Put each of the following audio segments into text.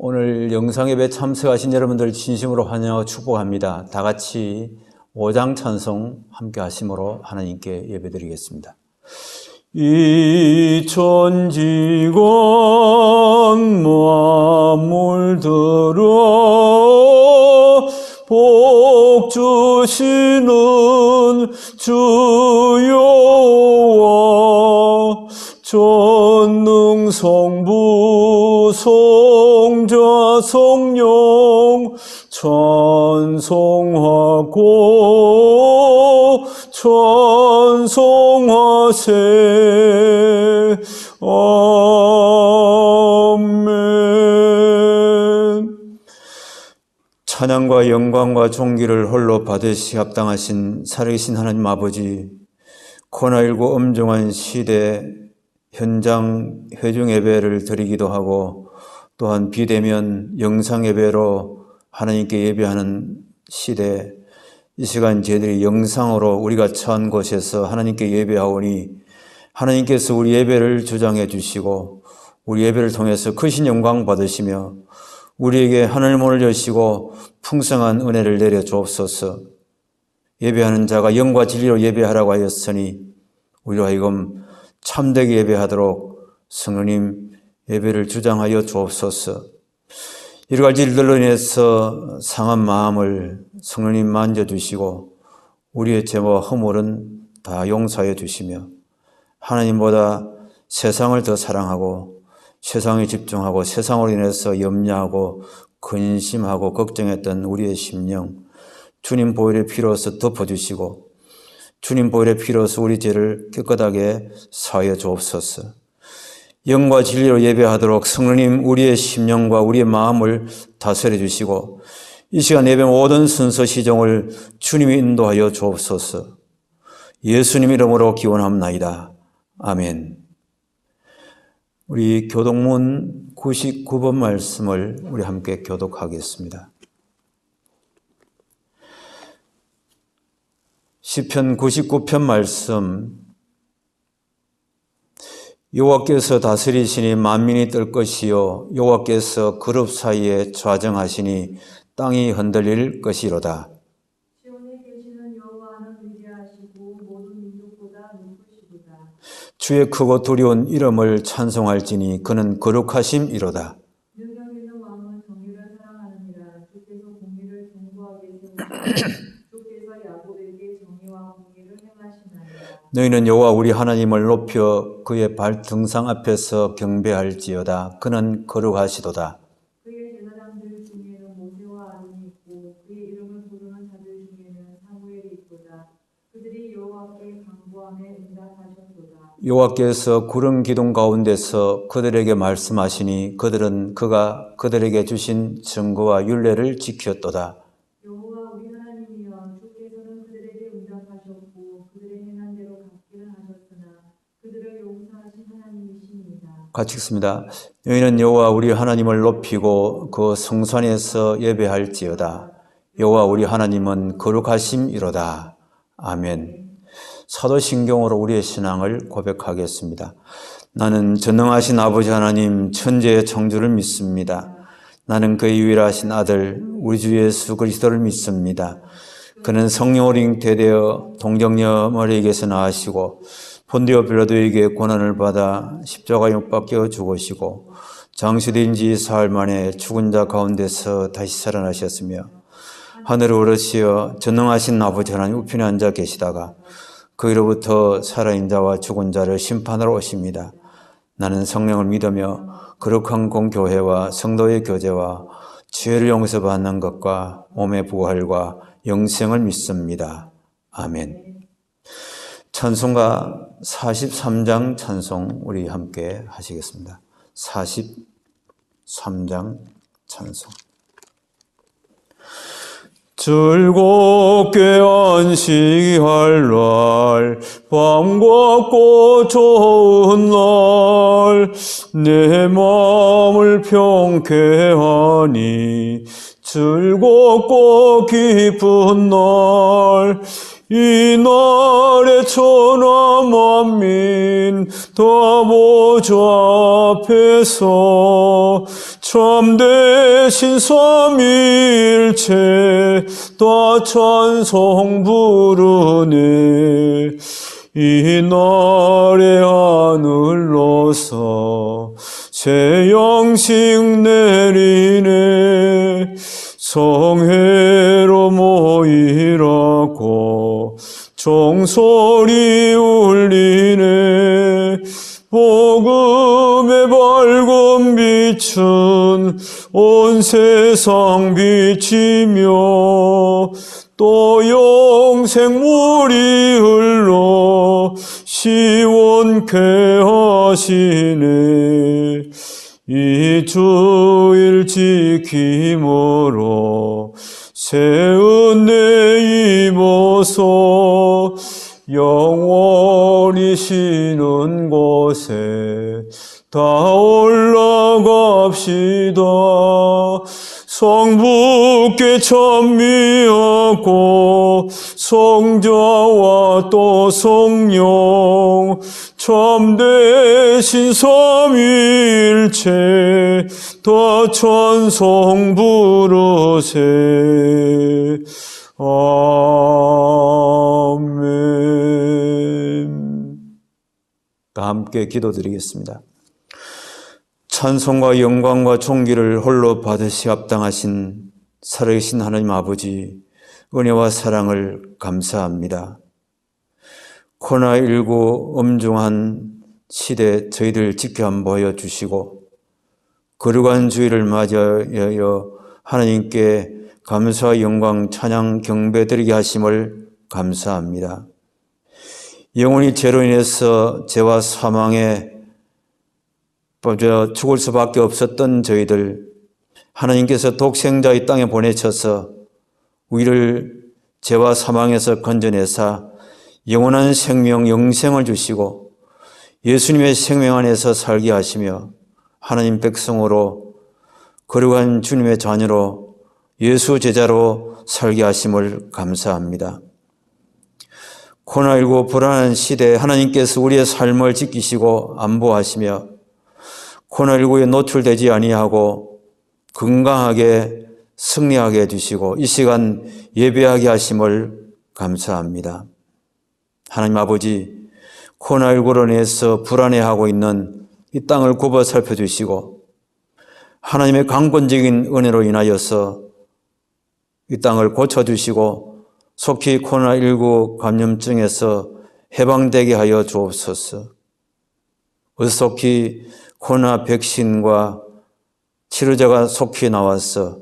오늘 영상예배 참석하신 여러분들 진심으로 환영하고 축복합니다. 다 같이 5장 찬송 함께 하심으로 하나님께 예배드리겠습니다. 이 천지간 만물들어 복 주시는 주 여호와 전능 성부 성자 성령 찬송하고 찬송하세. 아멘. 찬양과 영광과 존귀를 홀로 받으시 합당하신 살아계신 하나님 아버지, 코로나19 엄중한 시대 현장 회중 예배를 드리기도 하고 또한 비대면 영상 예배로 하나님께 예배하는 시대, 이 시간 저희들이 영상으로 우리가 처한 곳에서 하나님께 예배하오니 하나님께서 우리 예배를 주장해 주시고 우리 예배를 통해서 크신 영광 받으시며 우리에게 하늘 문을 여시고 풍성한 은혜를 내려 주옵소서. 예배하는 자가 영과 진리로 예배하라고 하였으니 우리로 하여금 참되게 예배하도록 성령님 예배를 주장하여 주옵소서. 여러 가지 일들로 인해서 상한 마음을 성령님 만져주시고 우리의 죄와 허물은 다 용서해 주시며 하나님보다 세상을 더 사랑하고 세상에 집중하고 세상으로 인해서 염려하고 근심하고 걱정했던 우리의 심령 주님 보혈의 피로서 덮어주시고 주님 보혈의 피로서 우리 죄를 깨끗하게 사하여 주옵소서. 영과 진리로 예배하도록 성령님 우리의 심령과 우리의 마음을 다스려 주시고 이 시간 예배 모든 순서 시정을 주님이 인도하여 주옵소서. 예수님 이름으로 기원합나이다. 아멘. 우리 교독문 99번 말씀을 우리 함께 교독하겠습니다. 시편 99편 말씀. 여호와께서 다스리시니 만민이 뜰 것이요 여호와께서 그룹 사이에 좌정하시니 땅이 흔들릴 것이로다. 시온에 계시는 여호와는 위대하시고 모든 민족보다 높으시도다. 주의 크고 두려운 이름을 찬송할지니 그는 거룩하심이로다. 능력 있는 왕은 정의를 사랑하느니라. 주께서 공의를 견고하게 세우시고 주께서 야곱에게 정의와 공의를 행하시나이다. 너희는 여호와 우리 하나님을 높여 그의 발 등상 앞에서 경배할지어다. 그는 거룩하시도다. 그의 제사장들 중에는 모세와 아론이 있고 그의 이름을 부르는 자들 중에는 사무엘이 있도다. 그들이 여호와께 간구함에 응답하셨도다. 여호와께서 구름 기둥 가운데서 그들에게 말씀하시니 그들은 그가 그들에게 주신 증거와 율례를 지켰도다. 여호와 우리 하나님이여 주께서는 그들에게 응답하셨고 그들의 행한 대로 갚기는 하셨으나 그들을 용서하신 하나님이십니다. 같이 읽습니다. 너희는 여호와 우리 하나님을 높이고 그 성산에서 예배할지어다. 여호와 우리 하나님은 거룩하심이로다. 아멘. 사도신경으로 우리의 신앙을 고백하겠습니다. 나는 전능하신 아버지 하나님 천지의 창조를 믿습니다. 나는 그의 유일하신 아들 우리 주 예수 그리스도를 믿습니다. 그는 성령으로 잉태되어 동정녀 마리아에게서 나으시고 본디오 빌라도에게 고난을 받아 십자가에 못 박혀 죽으시고 장시된 지 사흘 만에 죽은 자 가운데서 다시 살아나셨으며 하늘에 오르시어 전능하신 아버지 하나님 우편에 앉아 계시다가 그로부터 살아있는 자와 죽은 자를 심판하러 오십니다. 나는 성령을 믿으며 거룩한 공교회와 성도의 교제와 죄를 용서받는 것과 몸의 부활과 영생을 믿습니다. 아멘. 찬송가 43장 찬송 우리 함께 하시겠습니다. 43장 찬송. 즐겁게 안식할 날 밤과 꽃 좋은 날 내 마음을 평케 하니 즐겁고 기쁜 날 이날의 천하 만민 다 보좌 앞에서 참되신 삼위일체 다 찬송 부르네. 이날의 하늘로서 새 양식 내리네. 성회로 모이라고 종소리 울리네. 복음의 밝은 빛은 온 세상 비치며 또 영생물이 흘러 시원케 하시네. 이 주일 지킴으로 새 은혜 입어서 영원히 쉬는 곳에 다 올라갑시다. 성부께 찬미하고 성자와 또 성령 참되신 삼위일체 다 찬송 부르세. 아멘. 다 함께 기도드리겠습니다. 찬송과 영광과 존귀를 홀로 받으시 합당하신 살아계신 하나님 아버지, 은혜와 사랑을 감사합니다. 코로나19 엄중한 시대 저희들 지켜 안보여 주시고 거룩한 주일을 맞이하여 하나님께 감사와 영광 찬양 경배드리게 하심을 감사합니다. 영원히 죄로 인해서 죄와 사망에 죽을 수밖에 없었던 저희들, 하나님께서 독생자 이 땅에 보내셔서 우리를 죄와 사망에서 건져내사 영원한 생명, 영생을 주시고 예수님의 생명 안에서 살게 하시며 하나님 백성으로 거룩한 주님의 자녀로 예수 제자로 살게 하심을 감사합니다. 코로나19 불안한 시대에 하나님께서 우리의 삶을 지키시고 안보하시며 코로나19에 노출되지 아니하고 건강하게 승리하게 해주시고 이 시간 예배하게 하심을 감사합니다. 하나님 아버지, 코로나19로 인해서 불안해하고 있는 이 땅을 굽어 살펴주시고 하나님의 강권적인 은혜로 인하여서 이 땅을 고쳐주시고 속히 코로나19 감염증에서 해방되게 하여 주옵소서. 속히 코로나 백신과 치료제가 속히 나와서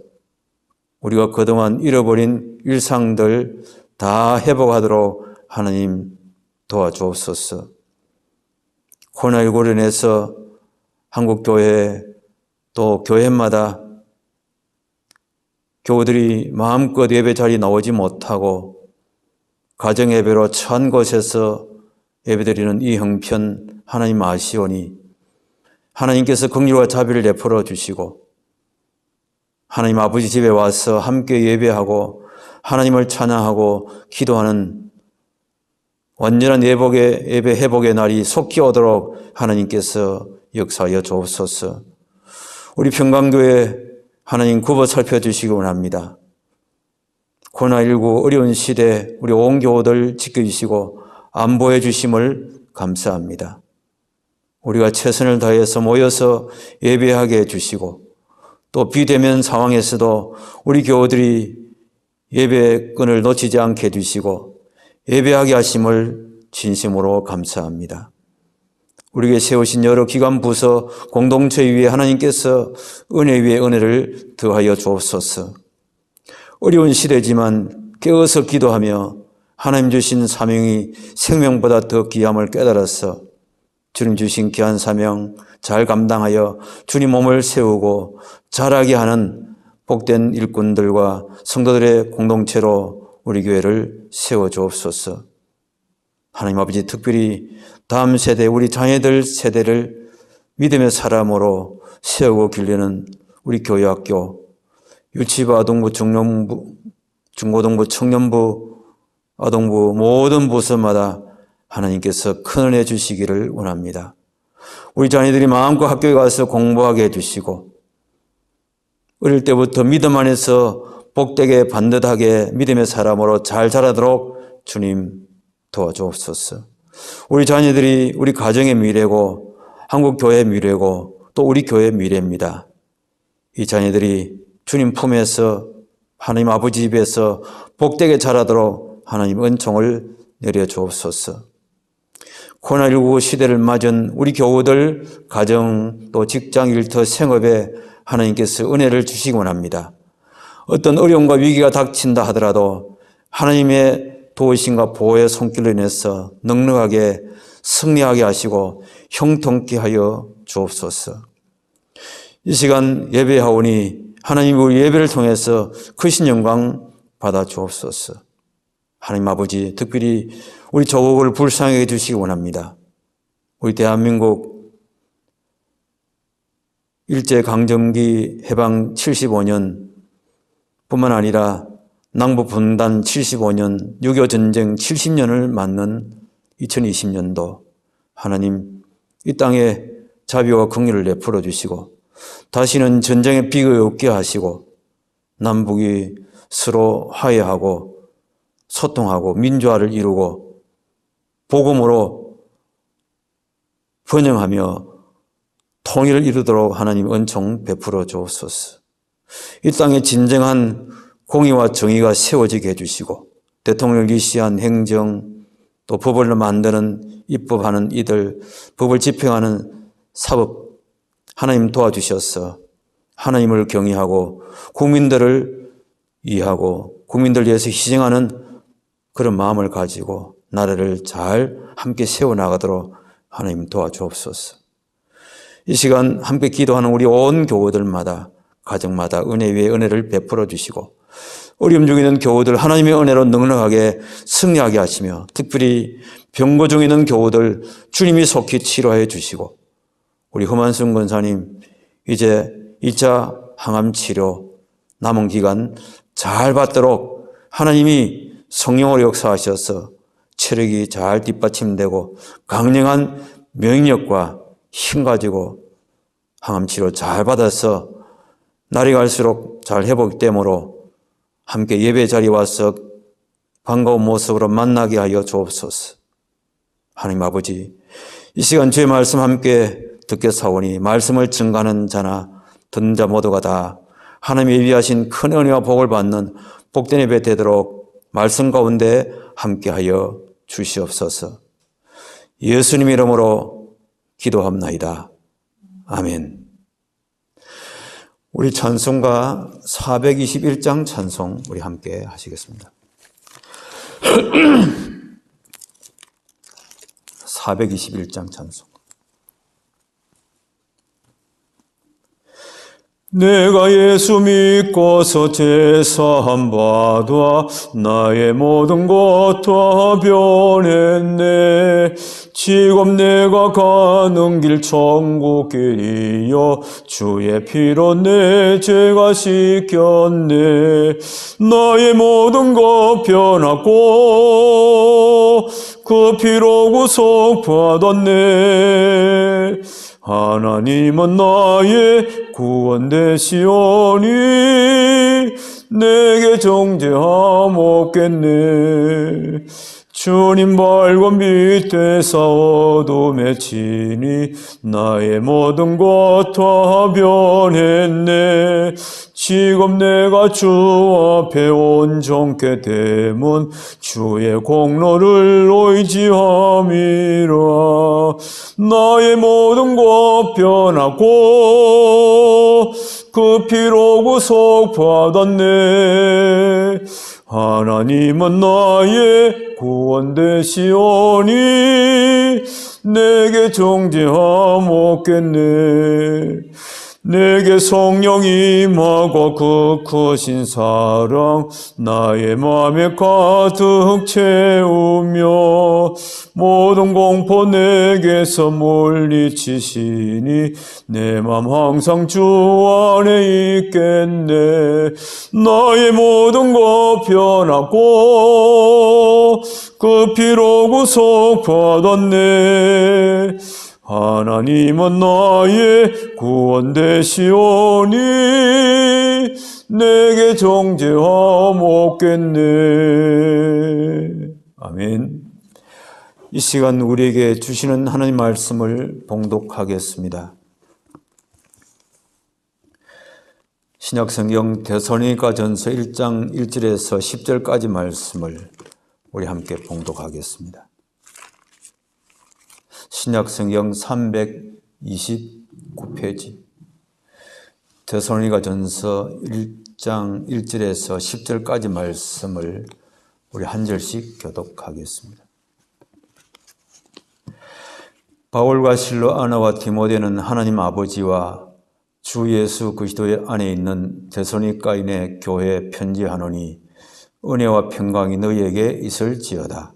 우리가 그동안 잃어버린 일상들 다 회복하도록 하나님 도와주옵소서. 코로나19로 인해서 한국교회 또 교회마다 교우들이 마음껏 예배 자리에 나오지 못하고 가정예배로 처한 곳에서 예배드리는 이 형편 하나님 아시오니 하나님께서 긍휼과 자비를 베풀어 주시고 하나님 아버지 집에 와서 함께 예배하고 하나님을 찬양하고 기도하는 완전한 예배 회복의 날이 속히 오도록 하나님께서 역사하여 주옵소서. 우리 평강교회 하나님 굽어 살펴주시기 원합니다. 코로나19 어려운 시대 우리 온 교우들 지켜주시고 안보해 주심을 감사합니다. 우리가 최선을 다해서 모여서 예배하게 해주시고 또 비대면 상황에서도 우리 교우들이 예배끈을 놓치지 않게 해주시고 예배하게 하심을 진심으로 감사합니다. 우리에게 세우신 여러 기관 부서 공동체 위에 하나님께서 은혜 위에 은혜를 더하여 주옵소서. 어려운 시대지만 깨어서 기도하며 하나님 주신 사명이 생명보다 더 귀함을 깨달아서 주님 주신 귀한 사명 잘 감당하여 주님 몸을 세우고 자라게 하는 복된 일꾼들과 성도들의 공동체로 우리 교회를 세워주옵소서. 하나님 아버지, 특별히 다음 세대 우리 자녀들 세대를 믿음의 사람으로 세우고 길르는 우리 교회학교, 유치부, 아동부, 중고등부, 청년부 아동부 모든 부서마다 하나님께서 큰 은혜 주시기를 원합니다. 우리 자녀들이 마음껏 학교에 가서 공부하게 해주시고 어릴 때부터 믿음 안에서 복되게 반듯하게 믿음의 사람으로 잘 자라도록 주님 도와주옵소서. 우리 자녀들이 우리 가정의 미래고 한국 교회의 미래고 또 우리 교회의 미래입니다. 이 자녀들이 주님 품에서 하나님 아버지 집에서 복되게 자라도록 하나님 은총을 내려주옵소서. 코로나19 시대를 맞은 우리 교우들, 가정, 또 직장, 일터, 생업에 하나님께서 은혜를 주시기 원합니다. 어떤 어려움과 위기가 닥친다 하더라도 하나님의 도우심과 보호의 손길로 인해서 넉넉하게 승리하게 하시고 형통케 하여 주옵소서. 이 시간 예배하오니 하나님 우리 예배를 통해서 크신 영광 받아 주옵소서. 하나님 아버지, 특별히 우리 조국을 불쌍하게 해주시기 원합니다. 우리 대한민국 일제강점기 해방 75년 뿐만 아니라 남북분단 75년, 6.25 전쟁 70년을 맞는 2020년도 하나님 이 땅에 자비와 긍휼을 내풀어 주시고 다시는 전쟁의 비극이 없게 하시고 남북이 서로 화해하고 소통하고 민주화를 이루고 복음으로 번영하며 통일을 이루도록 하나님 은총 베풀어 주옵소서. 이 땅에 진정한 공의와 정의가 세워지게 해주시고 대통령을 위시한 행정 또 법을 만드는 입법하는 이들 법을 집행하는 사법 하나님 도와주셔서 하나님을 경외하고 국민들을 이해하고 국민들 위해서 희생하는 그런 마음을 가지고 나라를 잘 함께 세워나가도록 하나님 도와주옵소서. 이 시간 함께 기도하는 우리 온 교우들마다 가정마다 은혜 위에 은혜를 베풀어 주시고 어려움 중에 있는 교우들 하나님의 은혜로 넉넉하게 승리하게 하시며 특별히 병고 중에 있는 교우들 주님이 속히 치료해 주시고 우리 허만순 권사님 이제 2차 항암 치료 남은 기간 잘 받도록 하나님이 성령으로 역사하셔서 체력이 잘 뒷받침되고 강력한 명령력과 힘 가지고 항암 치료 잘 받아서 날이 갈수록 잘 회복되므로 함께 예배 자리에 와서 반가운 모습으로 만나게 하여 주옵소서. 하나님 아버지, 이 시간 주의 말씀 함께 듣겠사오니 말씀을 증가하는 자나 듣는 자 모두가 다 하나님이 예비하신 큰 은혜와 복을 받는 복된 예배 되도록 말씀 가운데 함께하여 주시옵소서. 예수님 이름으로 기도합나이다. 아멘. 우리 찬송가 421장 찬송 우리 함께 하시겠습니다. 421장 찬송. 내가 예수 믿고서 제사함 받아 나의 모든 것 다 변했네. 지금 내가 가는 길 천국 길이여 주의 피로 내 죄가 씻겼네. 나의 모든 것 변하고 그 피로 구속 받았네. 하나님은 나의 구원 되시오니 내게 정죄함 없겠네. 주님 밝은 빛 되사 어둠에 치니 나의 모든 것 다 변했네. 지금 내가 주 앞에 온전케 되면 주의 공로를 의지함이라. 나의 모든 것 변하고 그 피로 구속 받았네. 하나님은 나의 구원 되시오니 내게 정죄함 없겠네. 내게 성령이 임하고 그 크신 사랑 나의 마음에 가득 채우며 모든 공포 내게서 물리치시니 내 맘 항상 주 안에 있겠네. 나의 모든 것 변하고 그 피로 구속받았네. 하나님은 나의 구원 되시오니 내게 정죄함 없겠네. 아멘. 이 시간 우리에게 주시는 하나님 말씀을 봉독하겠습니다. 신약성경 데살로니가전서 1장 1절에서 10절까지 말씀을 우리 함께 봉독하겠습니다. 신약성경 329페이지 데살로니가전서 1장 1절에서 10절까지 말씀을 우리 한 절씩 교독하겠습니다. 바울과 실로 아나와 디모데는 하나님 아버지와 주 예수 그리스도 안에 있는 데살로니가인의 교회에 편지하노니 은혜와 평강이 너희에게 있을지어다.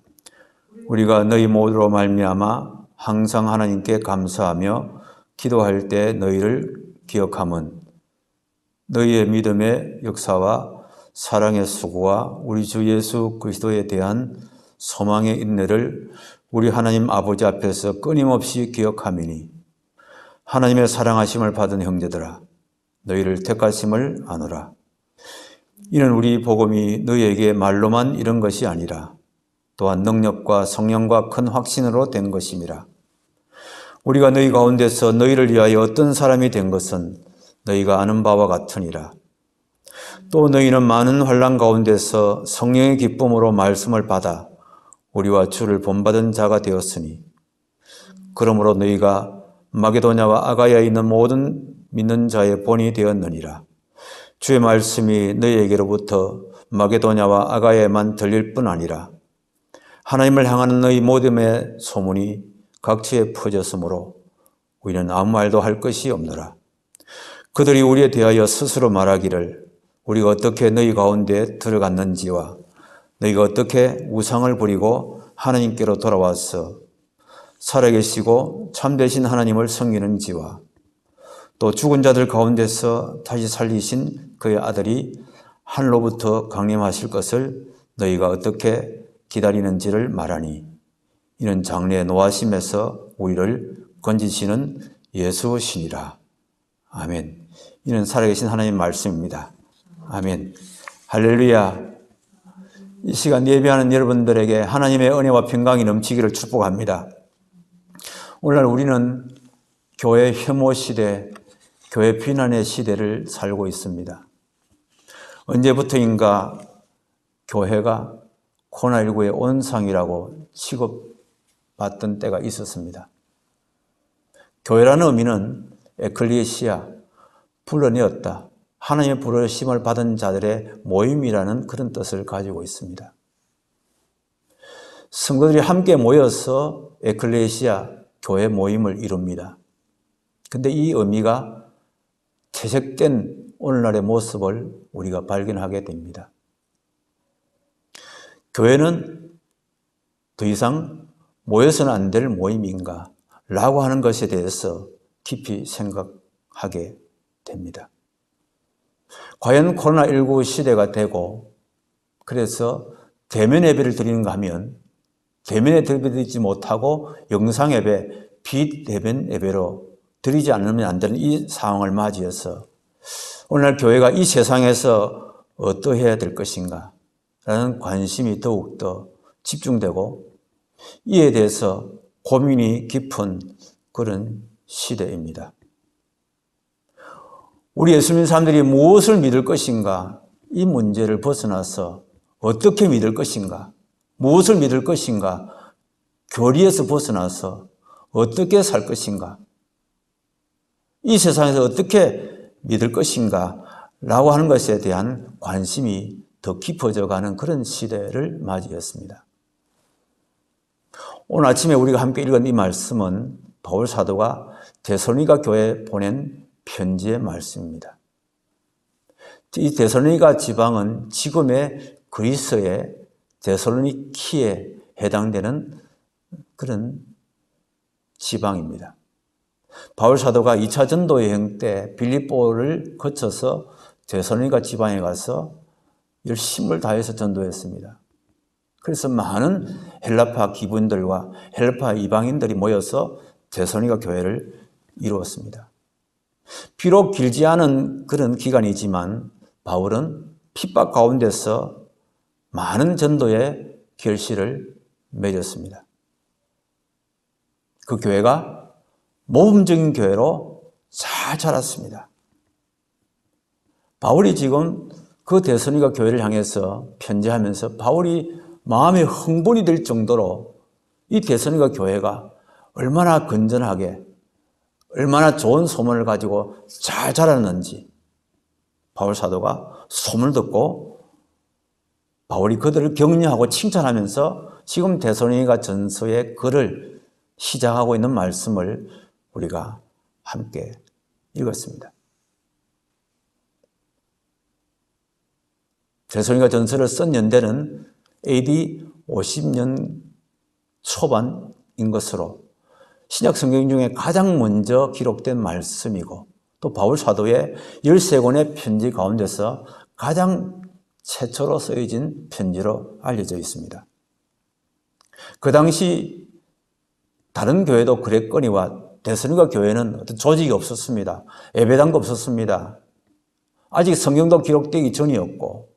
우리가 너희 모두로 말미암아 항상 하나님께 감사하며 기도할 때 너희를 기억함은 너희의 믿음의 역사와 사랑의 수고와 우리 주 예수 그리스도에 대한 소망의 인내를 우리 하나님 아버지 앞에서 끊임없이 기억함이니 하나님의 사랑하심을 받은 형제들아 너희를 택하심을 아노라. 이는 우리 복음이 너희에게 말로만 이런 것이 아니라 또한 능력과 성령과 큰 확신으로 된 것임이라. 우리가 너희 가운데서 너희를 위하여 어떤 사람이 된 것은 너희가 아는 바와 같으니라. 또 너희는 많은 환난 가운데서 성령의 기쁨으로 말씀을 받아 우리와 주를 본받은 자가 되었으니 그러므로 너희가 마게도냐와 아가야에 있는 모든 믿는 자의 본이 되었느니라. 주의 말씀이 너희에게로부터 마게도냐와 아가야에만 들릴 뿐 아니라 하나님을 향하는 너희 모둠의 소문이 각지에 퍼졌으므로 우리는 아무 말도 할 것이 없노라. 그들이 우리에 대하여 스스로 말하기를 우리가 어떻게 너희 가운데 들어갔는지와 너희가 어떻게 우상을 부리고 하나님께로 돌아와서 살아계시고 참되신 하나님을 섬기는지와 또 죽은 자들 가운데서 다시 살리신 그의 아들이 하늘로부터 강림하실 것을 너희가 어떻게 기다리는지를 말하니 이는 장래의 노하심에서 우리를 건지시는 예수시니라. 아멘. 이는 살아계신 하나님의 말씀입니다. 아멘. 할렐루야. 이 시간 예배하는 여러분들에게 하나님의 은혜와 평강이 넘치기를 축복합니다. 오늘날 우리는 교회 혐오 시대, 교회 비난의 시대를 살고 있습니다. 언제부터인가 교회가 코로나19의 온상이라고 취급받던 때가 있었습니다. 교회라는 의미는 에클레시아, 불러내었다, 하나님의 부르심을 받은 자들의 모임이라는 그런 뜻을 가지고 있습니다. 성도들이 함께 모여서 에클레시아, 교회 모임을 이룹니다. 그런데 이 의미가 퇴색된 오늘날의 모습을 우리가 발견하게 됩니다. 교회는 더 이상 모여서는 안 될 모임인가 라고 하는 것에 대해서 깊이 생각하게 됩니다. 과연 코로나19 시대가 되고 그래서 대면 예배를 드리는가 하면 대면에 드리지 못하고 영상 예배, 비대면 예배로 드리지 않으면 안 되는 이 상황을 맞이해서 오늘날 교회가 이 세상에서 어떠해야 될 것인가 라는 관심이 더욱더 집중되고 이에 대해서 고민이 깊은 그런 시대입니다. 우리 예수 믿는 사람들이 무엇을 믿을 것인가 이 문제를 벗어나서 어떻게 믿을 것인가 무엇을 믿을 것인가 교리에서 벗어나서 어떻게 살 것인가 이 세상에서 어떻게 믿을 것인가 라고 하는 것에 대한 관심이 더 깊어져 가는 그런 시대를 맞이했습니다. 오늘 아침에 우리가 함께 읽은 이 말씀은 바울 사도가 데살로니가 교회에 보낸 편지의 말씀입니다. 이 데살로니가 지방은 지금의 그리스의 데살로니키에 해당되는 그런 지방입니다. 바울 사도가 2차 전도 여행 때 빌립보를 거쳐서 데살로니가 지방에 가서 열심을 다해서 전도했습니다. 그래서 많은 헬라파 기분들과 헬라파 이방인들이 모여서 데살로니가 교회를 이루었습니다. 비록 길지 않은 그런 기간이지만 바울은 핍박 가운데서 많은 전도의 결실을 맺었습니다. 그 교회가 모범적인 교회로 잘 자랐습니다. 바울이 지금 그 데살로니가 교회를 향해서 편지하면서 바울이 마음에 흥분이 될 정도로 이 데살로니가 교회가 얼마나 건전하게 얼마나 좋은 소문을 가지고 잘 자랐는지 바울 사도가 소문을 듣고 바울이 그들을 격려하고 칭찬하면서 지금 데살로니가 전서의 글을 시작하고 있는 말씀을 우리가 함께 읽었습니다. 데살로니가 전서를 쓴 연대는 AD 50년 초반인 것으로 신약 성경 중에 가장 먼저 기록된 말씀이고 또 바울 사도의 13권의 편지 가운데서 가장 최초로 쓰여진 편지로 알려져 있습니다. 그 당시 다른 교회도 그랬거니와 데살로니가 교회는 어떤 조직이 없었습니다. 예배당도 없었습니다. 아직 성경도 기록되기 전이었고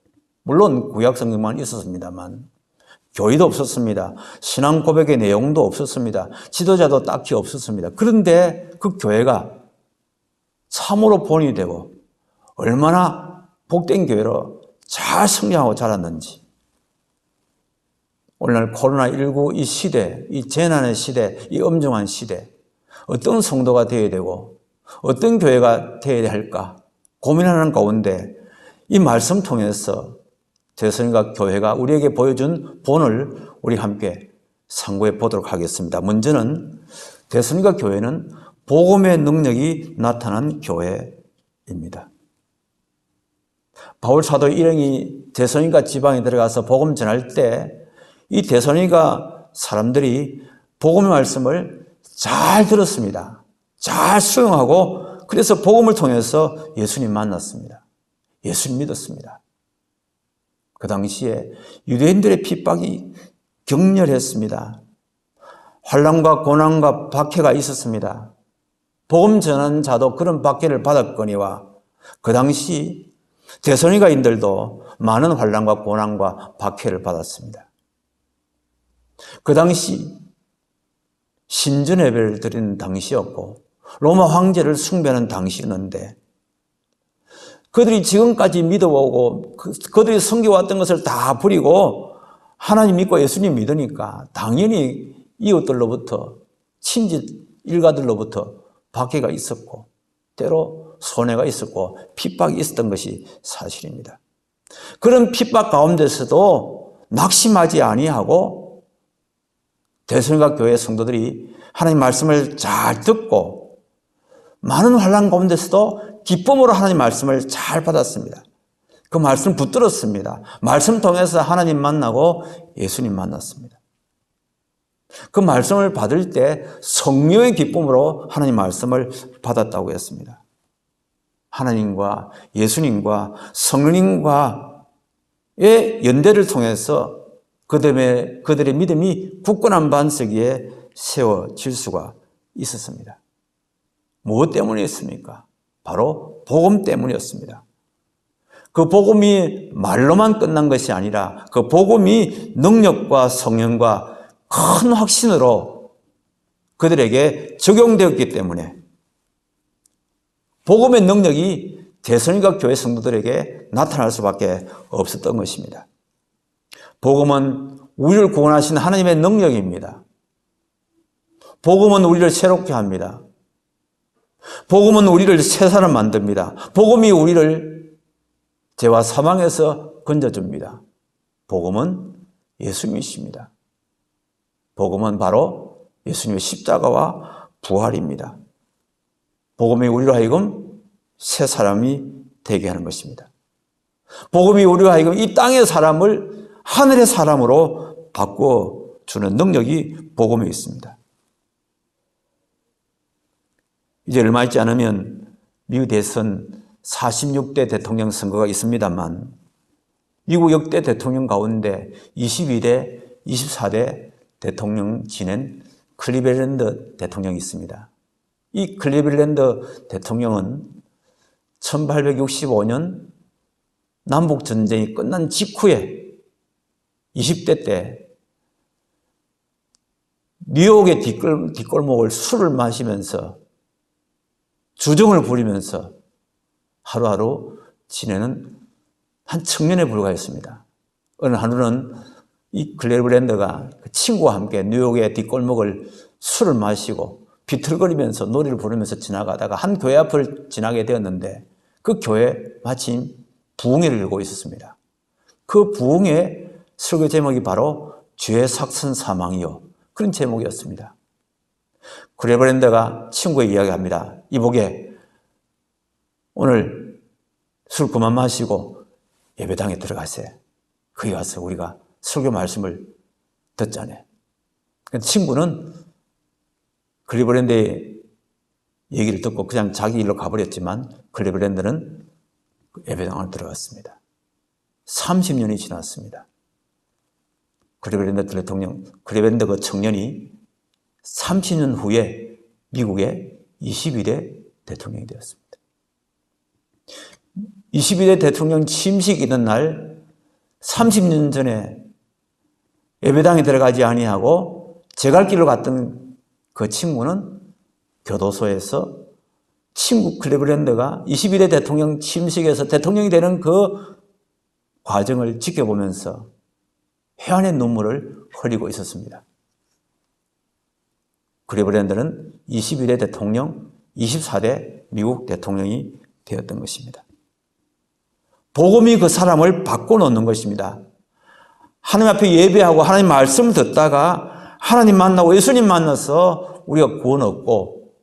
물론 구약 성경만 있었습니다만 교회도 없었습니다. 신앙 고백의 내용도 없었습니다. 지도자도 딱히 없었습니다. 그런데 그 교회가 참으로 본이 되고 얼마나 복된 교회로 잘 성장하고 자랐는지 오늘날 코로나19 이 시대, 이 재난의 시대, 이 엄중한 시대 어떤 성도가 되어야 되고 어떤 교회가 되어야 할까 고민하는 가운데 이 말씀 통해서 데살로니가 교회가 우리에게 보여준 본을 우리 함께 상고해 보도록 하겠습니다. 먼저는 데살로니가 교회는 복음의 능력이 나타난 교회입니다. 바울 사도 일행이 데살로니가 지방에 들어가서 복음 전할 때 이 데살로니가 사람들이 복음의 말씀을 잘 들었습니다. 잘 수용하고 그래서 복음을 통해서 예수님 만났습니다. 예수님 믿었습니다. 그 당시에 유대인들의 핍박이 격렬했습니다. 환난과 고난과 박해가 있었습니다. 복음 전하는 자도 그런 박해를 받았거니와 그 당시 데살로니가인들도 많은 환난과 고난과 박해를 받았습니다. 그 당시 신전 예배를 드리는 당시였고 로마 황제를 숭배하는 당시였는데 그들이 지금까지 믿어오고 그들이 섬겨왔던 것을 다 버리고 하나님 믿고 예수님 믿으니까 당연히 이웃들로부터 친지 일가들로부터 박해가 있었고 때로 손해가 있었고 핍박이 있었던 것이 사실입니다. 그런 핍박 가운데서도 낙심하지 아니하고 데살로니가 교회 성도들이 하나님 말씀을 잘 듣고 많은 환난 가운데서도 기쁨으로 하나님 말씀을 잘 받았습니다. 그 말씀 붙들었습니다. 말씀 통해서 하나님 만나고 예수님 만났습니다. 그 말씀을 받을 때 성령의 기쁨으로 하나님 말씀을 받았다고 했습니다. 하나님과 예수님과 성령님과의 연대를 통해서 그들의 믿음이 굳건한 반석 위에 세워질 수가 있었습니다. 무엇 때문이었습니까? 바로 복음 때문이었습니다. 그 복음이 말로만 끝난 것이 아니라 그 복음이 능력과 성령과 큰 확신으로 그들에게 적용되었기 때문에 복음의 능력이 데살로니가 교회 성도들에게 나타날 수밖에 없었던 것입니다. 복음은 우리를 구원하신 하나님의 능력입니다. 복음은 우리를 새롭게 합니다. 복음은 우리를 새 사람 만듭니다. 복음이 우리를 죄와 사망에서 건져줍니다. 복음은 예수님이십니다. 복음은 바로 예수님의 십자가와 부활입니다. 복음이 우리로 하여금 새 사람이 되게 하는 것입니다. 복음이 우리가 하여금 이 땅의 사람을 하늘의 사람으로 바꿔주는 능력이 복음에 있습니다. 이제 얼마 있지 않으면 미국 대선 46대 대통령 선거가 있습니다만 미국 역대 대통령 가운데 22대, 24대 대통령 지낸 클리블랜드 대통령이 있습니다. 이 클리블랜드 대통령은 1865년 남북전쟁이 끝난 직후에 20대 때 뉴욕의 뒷골목을 술을 마시면서 주정을 부리면서 하루하루 지내는 한 청년에 불과했습니다. 어느 하루는 이 클리블랜드가 친구와 함께 뉴욕의 뒷골목을 술을 마시고 비틀거리면서 노래를 부르면서 지나가다가 한 교회 앞을 지나게 되었는데 그 교회 마침 부흥회를 열고 있었습니다. 그 부흥회 설교 제목이 바로 죄 삭선 사망이요, 그런 제목이었습니다. 클리블랜드가 친구에게 이야기합니다. 이보게, 오늘 술 그만 마시고 예배당에 들어가세요. 거기 가서 우리가 설교 말씀을 듣자네. 친구는 클리블랜드의 얘기를 듣고 그냥 자기 일로 가버렸지만 클리블랜드는 예배당을 들어갔습니다. 30년이 지났습니다. 클리블랜드 그 청년이 30년 후에 미국의 22대 대통령이 되었습니다. 22대 대통령 취임식 있는 날 30년 전에 예배당에 들어가지 아니하고 제 갈 길로 갔던 그 친구는 교도소에서 친구 클리블랜드가 22대 대통령 취임식에서 대통령이 되는 그 과정을 지켜보면서 회한의 눈물을 흘리고 있었습니다. 클리블랜드는 22대 대통령, 24대 미국 대통령이 되었던 것입니다. 복음이 그 사람을 바꿔놓는 것입니다. 하나님 앞에 예배하고 하나님 말씀을 듣다가 하나님 만나고 예수님 만나서 우리가 구원 얻고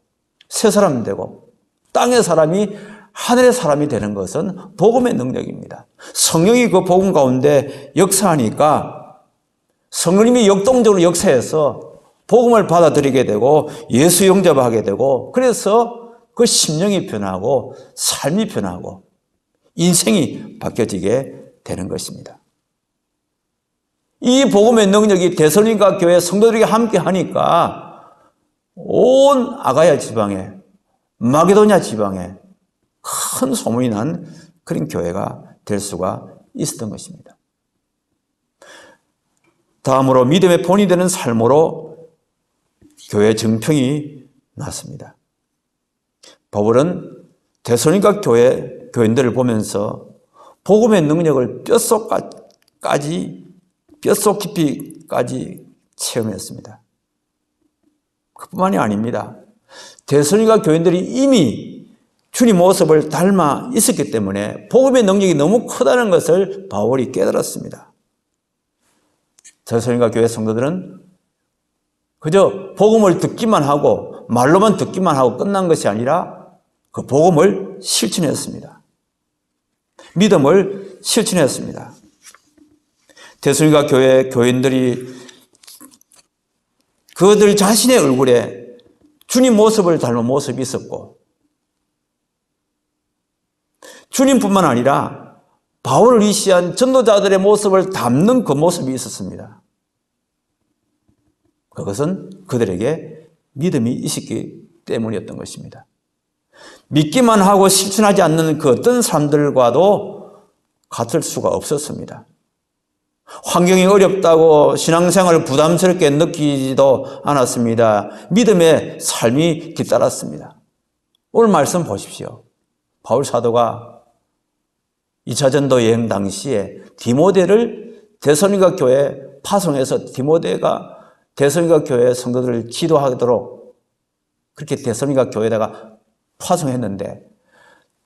새 사람 되고 땅의 사람이 하늘의 사람이 되는 것은 복음의 능력입니다. 성령이 그 복음 가운데 역사하니까 성령님이 역동적으로 역사해서 복음을 받아들이게 되고 예수 영접하게 되고 그래서 그 심령이 변하고 삶이 변하고 인생이 바뀌어지게 되는 것입니다. 이 복음의 능력이 데살로니가 교회 성도들에게 함께 하니까 온 아가야 지방에, 마게도냐 지방에 큰 소문이 난 그런 교회가 될 수가 있었던 것입니다. 다음으로 믿음의 본이 되는 삶으로 교회 정평이 났습니다. 바울은 데살로니가 교인들을 보면서 복음의 능력을 뼛속 깊이까지 체험했습니다. 그뿐만이 아닙니다. 데살로니가 교인들이 이미 주님 모습을 닮아 있었기 때문에 복음의 능력이 너무 크다는 것을 바울이 깨달았습니다. 데살로니가 교회 성도들은 그저 복음을 듣기만 하고 말로만 듣기만 하고 끝난 것이 아니라 그 복음을 실천했습니다. 믿음을 실천했습니다. 데살로니가 교회 교인들이 그들 자신의 얼굴에 주님 모습을 닮은 모습이 있었고 주님뿐만 아니라 바울을 위시한 전도자들의 모습을 담는 그 모습이 있었습니다. 그것은 그들에게 믿음이 있었기 때문이었던 것입니다. 믿기만 하고 실천하지 않는 그 어떤 사람들과도 같을 수가 없었습니다. 환경이 어렵다고 신앙생활을 부담스럽게 느끼지도 않았습니다. 믿음의 삶이 뒤따랐습니다. 오늘 말씀 보십시오. 바울 사도가 2차 전도 여행 당시에 디모데를 데살로니가 교회에 파송해서 디모데가 데살로니가 교회 성도들을 지도하도록 그렇게 데살로니가 교회에다가 파송했는데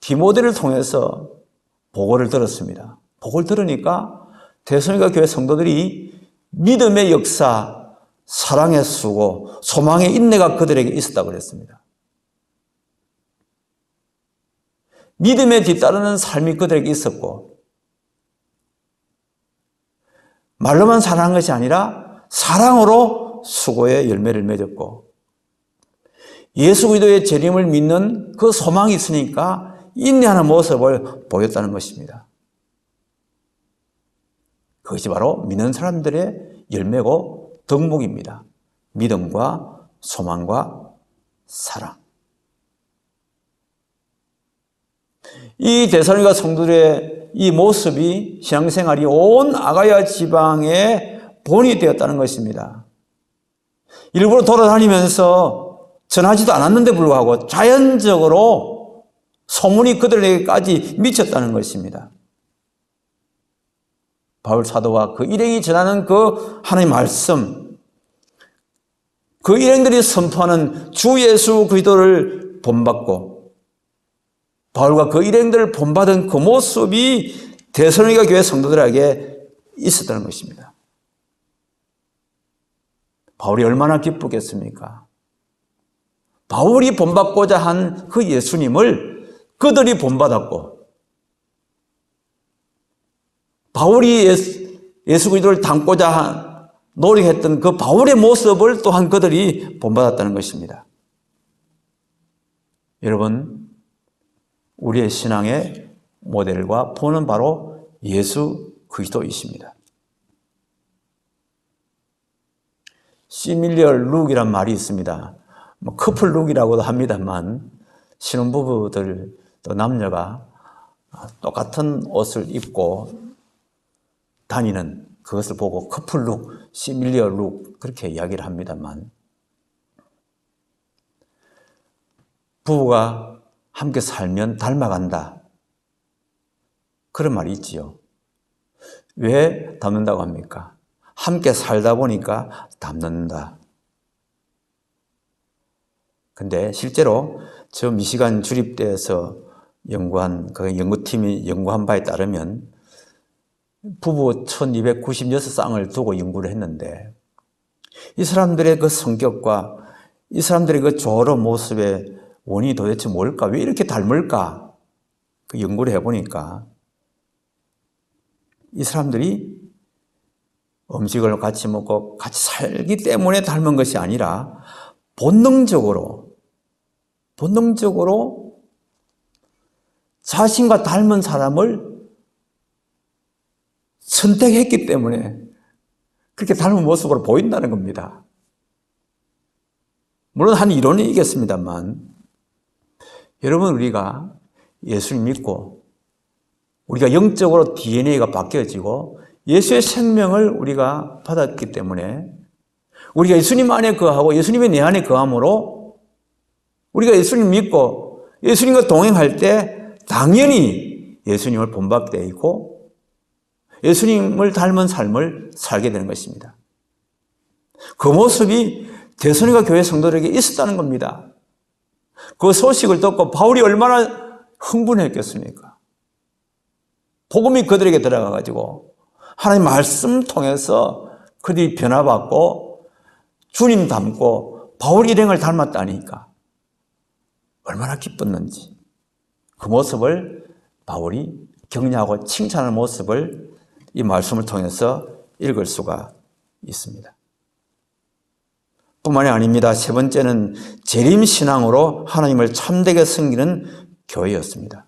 디모데를 통해서 보고를 들었습니다. 보고를 들으니까 데살로니가 교회 성도들이 믿음의 역사, 사랑의 수고, 소망의 인내가 그들에게 있었다고 그랬습니다. 믿음에 뒤따르는 삶이 그들에게 있었고, 말로만 사랑한 것이 아니라 사랑으로 수고의 열매를 맺었고, 예수 그리스도의 재림을 믿는 그 소망이 있으니까 인내하는 모습을 보였다는 것입니다. 그것이 바로 믿는 사람들의 열매고 덕목입니다. 믿음과 소망과 사랑. 이 데살로니가 성도들의 이 모습이 신앙생활이 온 아가야 지방에 본이 되었다는 것입니다. 일부러 돌아다니면서 전하지도 않았는데 불구하고 자연적으로 소문이 그들에게까지 미쳤다는 것입니다. 바울 사도와 그 일행이 전하는 그 하나님의 말씀, 그 일행들이 선포하는 주 예수 그리스도를 본받고 바울과 그 일행들을 본받은 그 모습이 데살로니가 교회 성도들에게 있었다는 것입니다. 바울이 얼마나 기쁘겠습니까? 바울이 본받고자 한 그 예수님을 그들이 본받았고, 바울이 예수 그리스도를 닮고자 노력했던 그 바울의 모습을 또한 그들이 본받았다는 것입니다. 여러분, 우리의 신앙의 모델과 본은 바로 예수 그리스도이십니다. 시밀리얼 룩이란 말이 있습니다. 커플 룩이라고도 합니다만, 신혼부부들 또 남녀가 똑같은 옷을 입고 다니는 그것을 보고 커플 룩, 시밀리얼 룩 그렇게 이야기를 합니다만, 부부가 함께 살면 닮아간다, 그런 말이 있지요. 왜 닮는다고 합니까? 함께 살다 보니까 닮는다. 근데 실제로 저 미시간 주립대에서 연구한, 그 연구팀이 연구한 바에 따르면 부부 1296쌍을 두고 연구를 했는데, 이 사람들의 그 성격과 이 사람들의 그 조화로운 모습의 원인이 도대체 뭘까? 왜 이렇게 닮을까? 그 연구를 해보니까 이 사람들이 음식을 같이 먹고 같이 살기 때문에 닮은 것이 아니라 본능적으로 자신과 닮은 사람을 선택했기 때문에 그렇게 닮은 모습으로 보인다는 겁니다. 물론 한 이론이겠습니다만, 여러분, 우리가 예수를 믿고 우리가 영적으로 DNA가 바뀌어지고 예수의 생명을 우리가 받았기 때문에, 우리가 예수님 안에 거하고 예수님의 내 안에 거함으로 우리가 예수님 믿고 예수님과 동행할 때 당연히 예수님을 본받게 되어 있고 예수님을 닮은 삶을 살게 되는 것입니다. 그 모습이 데살로니가 교회 성도들에게 있었다는 겁니다. 그 소식을 듣고 바울이 얼마나 흥분했겠습니까? 복음이 그들에게 들어가가지고 하나님 말씀 통해서 그들이 변화받고 주님 닮고 바울 일행을 닮았다니까 얼마나 기뻤는지, 그 모습을 바울이 격려하고 칭찬하는 모습을 이 말씀을 통해서 읽을 수가 있습니다. 뿐만이 아닙니다. 세 번째는 재림신앙으로 하나님을 참되게 섬기는 교회였습니다.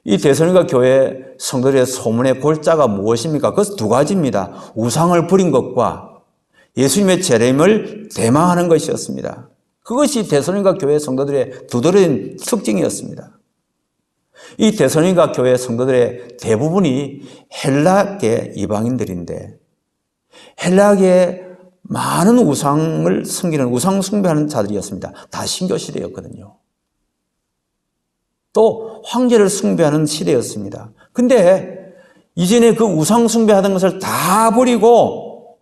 이 데살로니가 교회 성도들의 소문의 골자가 무엇입니까? 그것은 두 가지입니다. 우상을 부린 것과 예수님의 재림을 대망하는 것이었습니다. 그것이 데살로니가 교회 성도들의 두드러진 특징이었습니다. 이 데살로니가 교회 성도들의 대부분이 헬라계 이방인들인데, 헬라계에 많은 우상을 섬기는, 우상 숭배하는 자들이었습니다. 다 신교 시대였거든요. 또 황제를 숭배하는 시대였습니다. 근데 이전에 그 우상 숭배하던 것을 다 버리고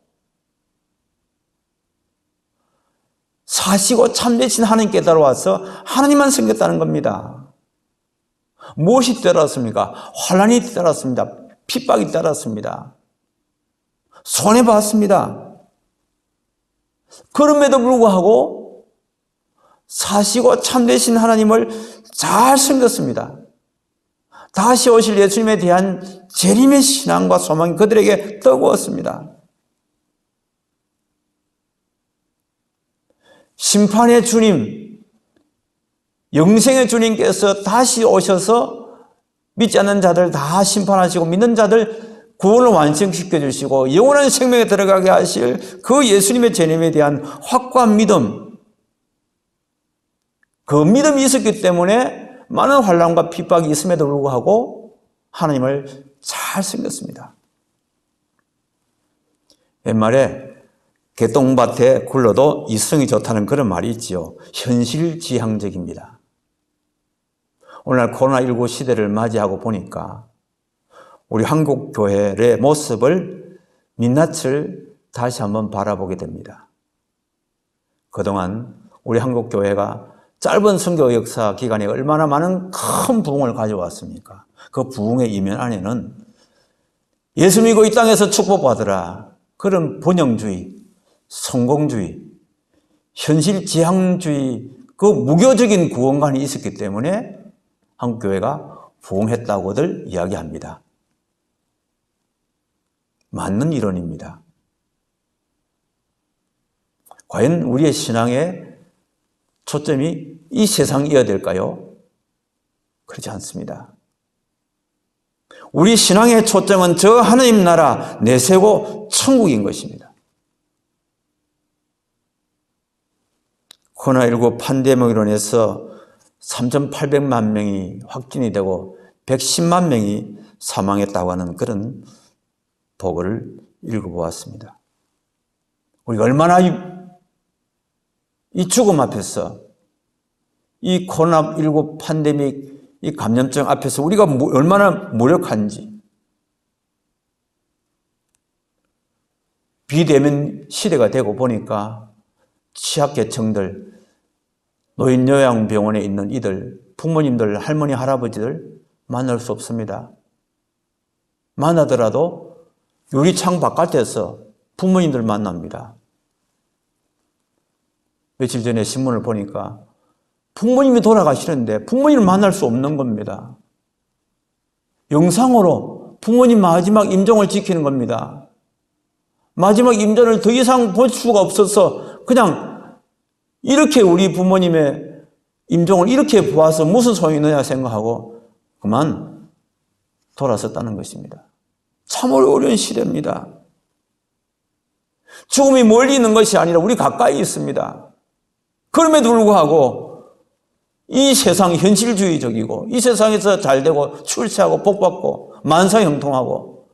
사시고 참되신 하나님께 따라와서 하나님만 섬겼다는 겁니다. 무엇이 따랐습니까? 환난이 따랐습니다. 핍박이 따랐습니다. 손해봤습니다. 그럼에도 불구하고 사시고 참되신 하나님을 잘 섬겼습니다. 다시 오실 예수님에 대한 재림의 신앙과 소망이 그들에게 뜨거웠습니다. 심판의 주님, 영생의 주님께서 다시 오셔서 믿지 않는 자들 다 심판하시고 믿는 자들 구원을 완성시켜 주시고 영원한 생명에 들어가게 하실 그 예수님의 재림에 대한 확고한 믿음, 그 믿음이 있었기 때문에 많은 환난과 핍박이 있음에도 불구하고 하나님을 잘 섬겼습니다. 옛말에 개똥밭에 굴러도 이성이 좋다는 그런 말이 있지요. 현실지향적입니다. 오늘날 코로나19 시대를 맞이하고 보니까 우리 한국 교회의 모습을 민낯을 다시 한번 바라보게 됩니다. 그동안 우리 한국 교회가 짧은 선교 역사 기간에 얼마나 많은 큰 부흥을 가져왔습니까? 그 부흥의 이면 안에는 예수 믿고 이 땅에서 축복받으라 그런 번영주의, 성공주의, 현실지향주의 그 무교적인 구원관이 있었기 때문에 한국교회가 부흥했다고들 이야기합니다. 맞는 이론입니다. 과연 우리의 신앙의 초점이 이 세상이어야 될까요? 그렇지 않습니다. 우리 신앙의 초점은 저 하나님 나라 내세고 천국인 것입니다. 코로나19 팬데믹으로 인해서 3,800만 명이 확진이 되고 110만 명이 사망했다고 하는 그런 보고를 읽어보았습니다. 우리가 얼마나 이 죽음 앞에서 이 코로나19 팬데믹 이 감염증 앞에서 우리가 얼마나 무력한지 비대면 시대가 되고 보니까 취약계층들, 노인요양병원에 있는 이들, 부모님들, 할머니, 할아버지들 만날 수 없습니다. 만나더라도 유리창 바깥에서 부모님들 만납니다. 며칠 전에 신문을 보니까 부모님이 돌아가시는데 부모님을 만날 수 없는 겁니다. 영상으로 부모님 마지막 임종을 지키는 겁니다. 마지막 임종을 더 이상 볼 수가 없어서 그냥 이렇게 우리 부모님의 임종을 이렇게 보아서 무슨 소용이 있느냐 생각하고 그만 돌아섰다는 것입니다. 참 어려운 시대입니다. 죽음이 멀리 있는 것이 아니라 우리 가까이 있습니다. 그럼에도 불구하고 이 세상 현실주의적이고 이 세상에서 잘되고 출세하고 복받고 만사형통하고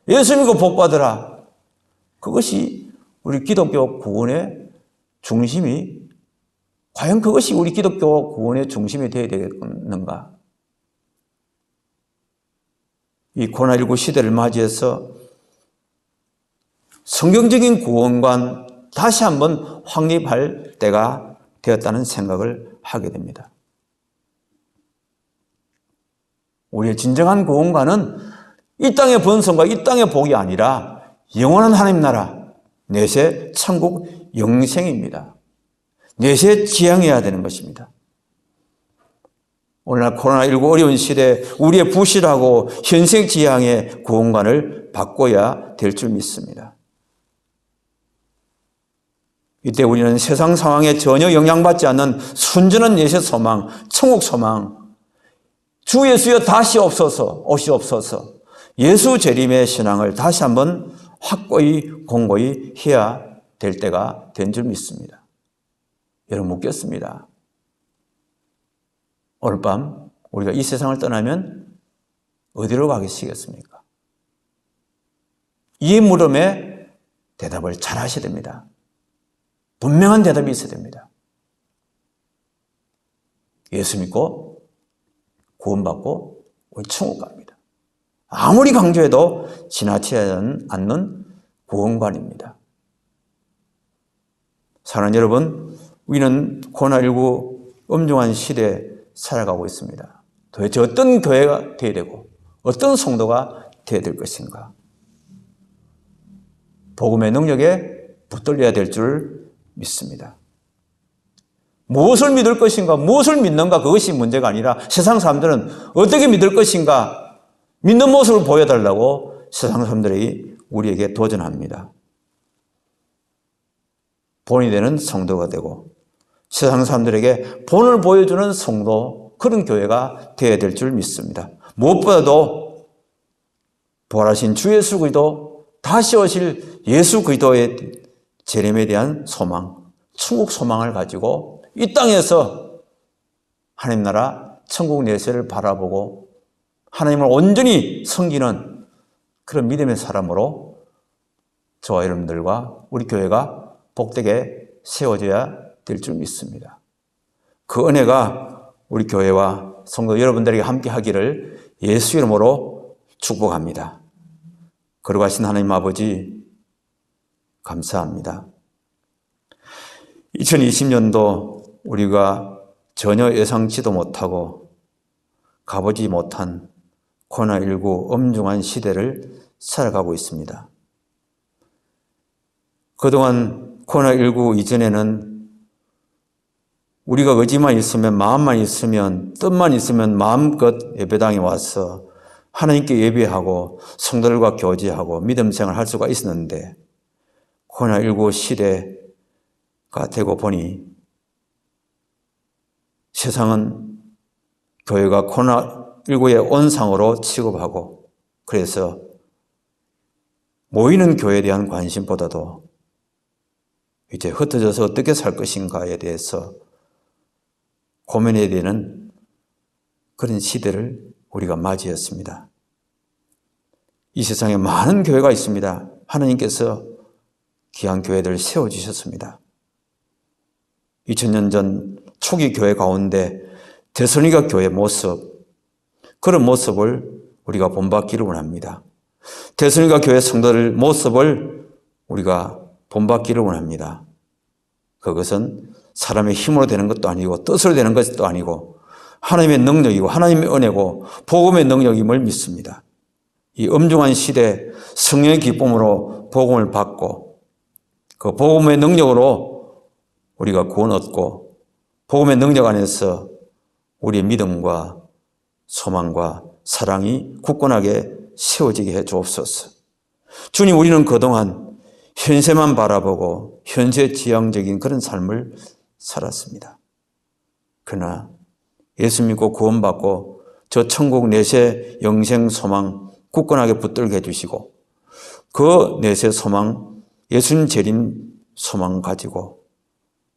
예수 믿고 복받으라. 그것이 우리 기독교 구원의 중심이 과연 그것이 우리 기독교 구원의 중심이 되어야 되겠는가? 이 코로나19 시대를 맞이해서 성경적인 구원관 다시 한번 확립할 때가 되었다는 생각을 하게 됩니다. 우리의 진정한 구원관은 이 땅의 번성과 이 땅의 복이 아니라 영원한 하나님 나라, 내세 천국 영생입니다. 내세 지향해야 되는 것입니다. 오늘날 코로나19 어려운 시대에 우리의 부실하고 현생 지향의 구원관을 바꿔야 될 줄 믿습니다. 이때 우리는 세상 상황에 전혀 영향받지 않는 순전한 내세 소망, 천국 소망, 주 예수여 다시 오시옵소서 예수 재림의 신앙을 다시 한번 확고히 공고히 해야 될 때가 된 줄 믿습니다. 여러분 묻겠습니다. 오늘 밤 우리가 이 세상을 떠나면 어디로 가시겠습니까? 이 물음에 대답을 잘 하셔야 됩니다. 분명한 대답이 있어야 됩니다. 예수 믿고 구원받고 우리 천국 갑니다. 아무리 강조해도 지나치지 않는 구원관입니다. 사랑하는 여러분, 우리는 코로나19 엄중한 시대에 살아가고 있습니다. 도대체 어떤 교회가 되어야 되고 어떤 성도가 되어야 될 것인가? 복음의 능력에 붙들려야 될 줄 믿습니다. 무엇을 믿을 것인가, 무엇을 믿는가, 그것이 문제가 아니라 세상 사람들은 어떻게 믿을 것인가, 믿는 모습을 보여달라고 세상 사람들이 우리에게 도전합니다. 본이 되는 성도가 되고 세상 사람들에게 본을 보여주는 성도, 그런 교회가 되어야 될 줄 믿습니다. 무엇보다도 부활하신 주 예수 그리스도, 다시 오실 예수 그리스도의 재림에 대한 소망, 천국 소망을 가지고 이 땅에서 하나님 나라 천국 내세를 바라보고 하나님을 온전히 섬기는 그런 믿음의 사람으로 저와 여러분들과 우리 교회가 복되게 세워져야 될 줄 믿습니다. 그 은혜가 우리 교회와 성도 여러분들에게 함께 하기를 예수 이름으로 축복합니다. 거룩하신 하나님 아버지, 감사합니다. 2020년도 우리가 전혀 예상치도 못하고 가보지 못한 코로나19 엄중한 시대를 살아가고 있습니다. 그동안 코로나19 이전에는 우리가 의지만 있으면, 마음만 있으면, 뜻만 있으면 마음껏 예배당에 와서 하나님께 예배하고 성도들과 교제하고 믿음 생활할 수가 있었는데, 코로나19 시대가 되고 보니 세상은 교회가 코로나19의 온상으로 취급하고, 그래서 모이는 교회에 대한 관심보다도 이제 흩어져서 어떻게 살 것인가에 대해서 고민해야 되는 그런 시대를 우리가 맞이했습니다. 이 세상에 많은 교회가 있습니다. 하나님께서 귀한 교회들을 세워주셨습니다. 2000년 전 초기 교회 가운데 데살로니가 교회 모습, 그런 모습을 우리가 본받기를 원합니다. 데살로니가 교회 성도들 모습을 우리가 본받기를 원합니다. 그것은 사람의 힘으로 되는 것도 아니고 뜻으로 되는 것도 아니고 하나님의 능력이고 하나님의 은혜고 복음의 능력임을 믿습니다. 이 엄중한 시대 성령의 기쁨으로 복음을 받고 그 복음의 능력으로 우리가 구원 얻고 복음의 능력 안에서 우리의 믿음과 소망과 사랑이 굳건하게 세워지게 해 주옵소서. 주님, 우리는 그동안 현세만 바라보고 현세지향적인 그런 삶을 살았습니다. 그러나 예수 믿고 구원받고 저 천국 내세 영생 소망 굳건하게 붙들게 해주시고 그 내세 소망, 예수님 재림 소망 가지고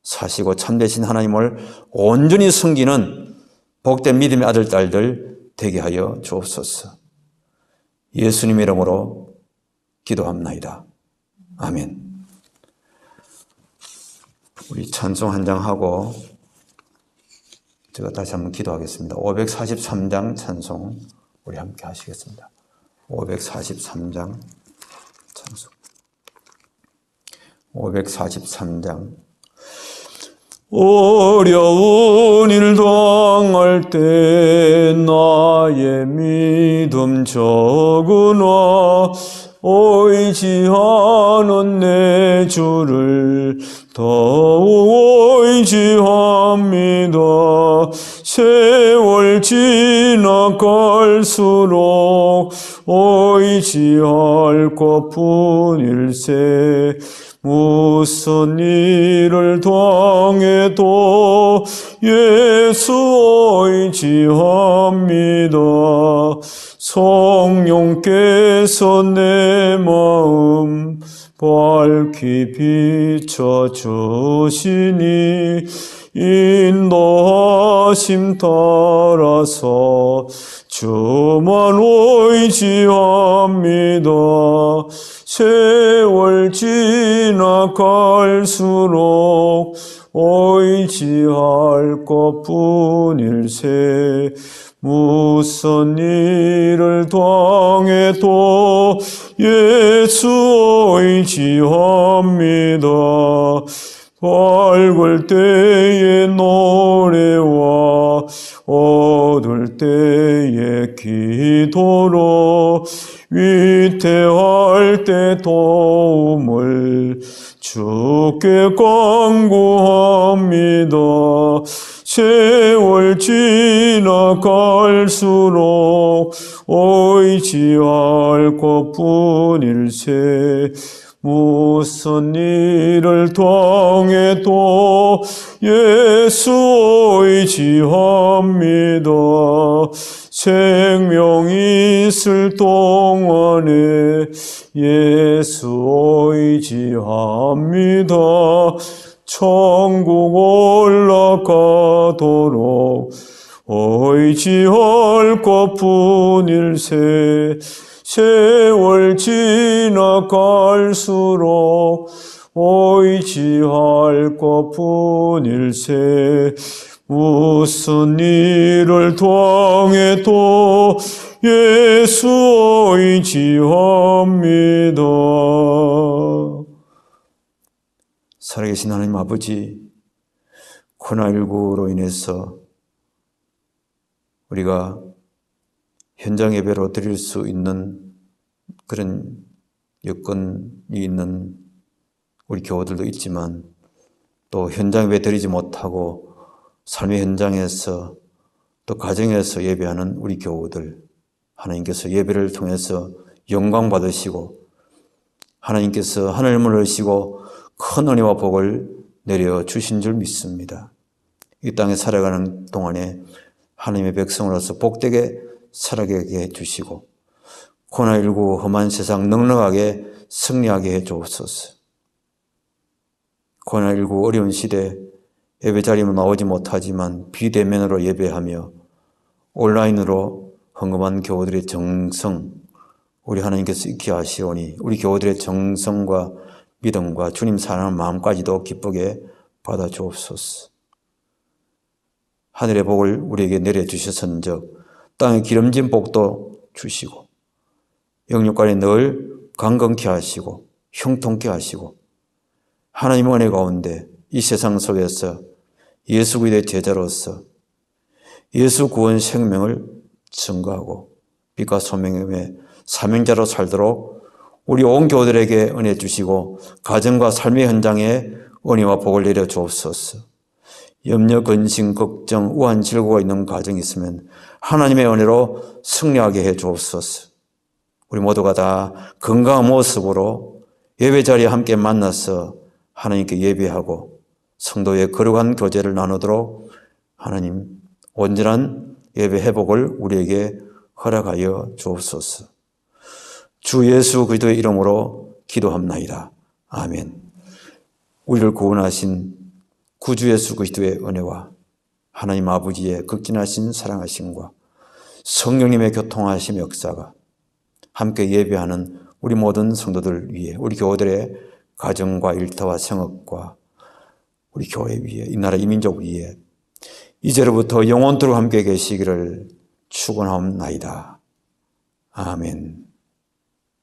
사시고 참되신 하나님을 온전히 섬기는 복된 믿음의 아들, 딸들 되게 하여 주옵소서. 예수님 이름으로 기도합나이다. 아멘. 우리 찬송 한 장 하고 제가 다시 한번 기도하겠습니다. 543장 찬송 우리 함께 하시겠습니다. 543장 찬송. 543장. 어려운 일 당할 때 나의 믿음 적으나 의지하는 내 주를 더욱 의지합니다. 세월 지나갈수록 의지할 것뿐일세. 무슨 일을 당해도 예수 의지합니다. 성령께서 내 마음 밝히 비춰주시니 인도하심 따라서 주만 의지합니다. 세월 지나갈수록 의지할 것뿐일세. 무슨 일을 당해도 예수 의지합니다. 밝을 때의 노래와 어두울 때의 기도로 위태할 때 도움을 주께 간구합니다. 세월 지나갈수록 의지할 것뿐일세. 무슨 일을 당해도 예수 의지합니다. 생명 있을 동안에 예수 의지합니다. 천국 올라가도록 의지할 것뿐일세. 세월 지나갈수록 의지할 것뿐일세. 무슨 일을 당해도 예수 의지합니다. 살아계신 하나님 아버지, 코로나19로 인해서 우리가 현장 예배로 드릴 수 있는 그런 여건이 있는 우리 교우들도 있지만, 또 현장 예배 드리지 못하고 삶의 현장에서 또 가정에서 예배하는 우리 교우들, 하나님께서 예배를 통해서 영광 받으시고 하나님께서 하늘문을 여시고 큰 은혜와 복을 내려주신 줄 믿습니다. 이 땅에 살아가는 동안에 하나님의 백성으로서 복되게 살아가게 해주시고 코로나19 험한 세상 넉넉하게 승리하게 해주옵소서. 코로나19 어려운 시대 예배 자리에 나오지 못하지만 비대면으로 예배하며 온라인으로 헌금한 교우들의 정성, 우리 하나님께서 익히 하시오니 우리 교우들의 정성과 믿음과 주님 사랑하는 마음까지도 기쁘게 받아 주옵소서. 하늘의 복을 우리에게 내려주셨은즉 땅의 기름진 복도 주시고 영육간에 늘 강건케 하시고 형통케 하시고 하나님 은혜 가운데 이 세상 속에서 예수 그리스도의 제자로서 예수 구원 생명을 증거하고 빛과 소명의 사명자로 살도록 우리 온 교우들에게 은혜 주시고 가정과 삶의 현장에 은혜와 복을 내려 주옵소서. 염려, 근심, 걱정, 우한, 질고가 있는 가정이 있으면 하나님의 은혜로 승리하게 해 주옵소서. 우리 모두가 다 건강한 모습으로 예배 자리에 함께 만나서 하나님께 예배하고 성도의 거룩한 교제를 나누도록 하나님 온전한 예배 회복을 우리에게 허락하여 주옵소서. 주 예수 그리스도의 이름으로 기도합나이다. 아멘. 우리를 구원하신 구주 예수 그리스도의 은혜와 하나님 아버지의 극진하신 사랑하심과 성령님의 교통하심 역사가 함께 예배하는 우리 모든 성도들 위해, 우리 교우들의 가정과 일터와 생업과 우리 교회 위에, 이 나라 이민족 위에 이제로부터 영원토록 함께 계시기를 축원하옵나이다. 아멘.